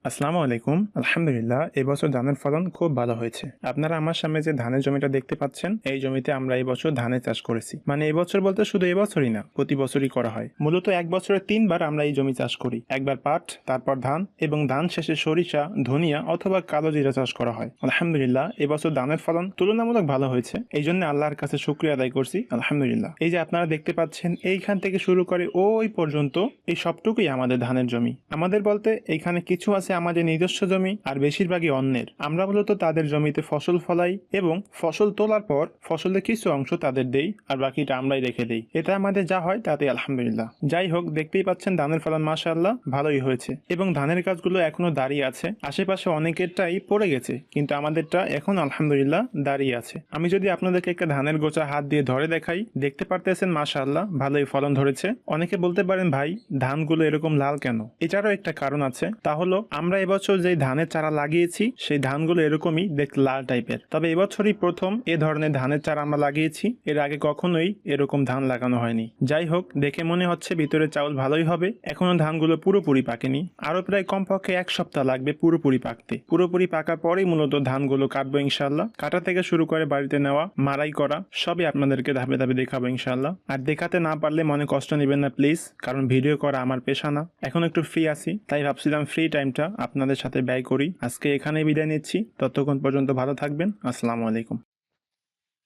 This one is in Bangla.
আসসালামু আলাইকুম। আলহামদুলিল্লাহ, এবছর ধানের ফলন খুব ভালো হয়েছে। আপনারা আমার সামনে যে ধানের জমিটা দেখতে পাচ্ছেন, এই জমিতে আমরা এবছর ধানের চাষ করেছি। মানে এবছর বলতে শুধু এবছরই না, প্রতি বছরই করা হয়। মূলত এক বছরে 3 বার আমরা এই জমি চাষ করি। একবার পাট, তারপর ধান, এবং ধান শেষে সরিষা, ধনিয়া অথবা কালো জিরা চাষ করা হয়। আলহামদুলিল্লাহ, এবছর ধানের ফলন তুলনামূলক ভালো হয়েছে। এই জন্য আল্লাহর কাছে শুকরিয়া আদায় করছি। আলহামদুলিল্লাহ। এই যে আপনারা দেখতে পাচ্ছেন, এইখান থেকে শুরু করে ওই পর্যন্ত এই সবটুকুই আমাদের ধানের জমি। আমাদের বলতে এইখানে কিছু আছে আমাদের নিজস্ব জমি, আর বেশিরভাগই অন্যের। আমরা মূলত তাদের জমিতে ফসল ফলাই এবং ফসল তোলার পর ফসলের কিছু অংশ তাদের দেই, আর বাকিটা আমরাই রেখে দেই। এটা আমাদের যা হয় তাতে আলহামদুলিল্লাহ। যাই হোক, দেখতেই পাচ্ছেন ধানের ফলন মাশাআল্লাহ ভালোই হয়েছে, এবং ধানের গাছগুলো এখনো দাঁড়িয়ে আছে। আশেপাশে অনেকেরটাই পড়ে গেছে, কিন্তু আমাদেরটা এখন আলহামদুলিল্লাহ দাঁড়িয়ে আছে। আমি যদি আপনাদেরকে একটা ধানের গোছা হাত দিয়ে ধরে দেখাই, দেখতে পারতেছেন মাশাআল্লাহ ভালোই ফলন ধরেছে। অনেকে বলতে পারেন, ভাই ধানগুলো এরকম লাল কেন? এটারও একটা কারণ আছে, তা হলো আমরা এবছর যে ধানের চারা লাগিয়েছি সেই ধানগুলো এরকমই দেখতে লাল টাইপের। তবে এবছরই প্রথম এ ধরনের ধানের চারা আমরা লাগিয়েছি, এর আগে কখনোই এরকম ধান লাগানো হয়নি। যাই হোক, দেখে মনে হচ্ছে ভিতরে চাউল ভালোই হবে। এখনো ধানগুলো পুরোপুরি পাকেনি, আরো প্রায় কমপক্ষে 1 সপ্তাহ লাগবে পুরোপুরি পাকতে। পুরোপুরি পাকার পরেই মূলত ধানগুলো কাটবো ইনশাল্লাহ। কাটা থেকে শুরু করে বাড়িতে নেওয়া, মারাই করা, সবই আপনাদেরকে ধাপে ধাপে দেখাবো ইনশাল্লাহ। আর দেখাতে না পারলে মনে কষ্ট নেবেন না প্লিজ, কারণ ভিডিও করা আমার পেশা না। এখন একটু ফ্রি আছি, তাই ভাবছিলাম ফ্রি টাইমটা আপনাদের সাথে ব্যয় করি। আজকে এখানেই বিদায় নিচ্ছি, ততক্ষণ পর্যন্ত ভালো থাকবেন। আসসালামু আলাইকুম।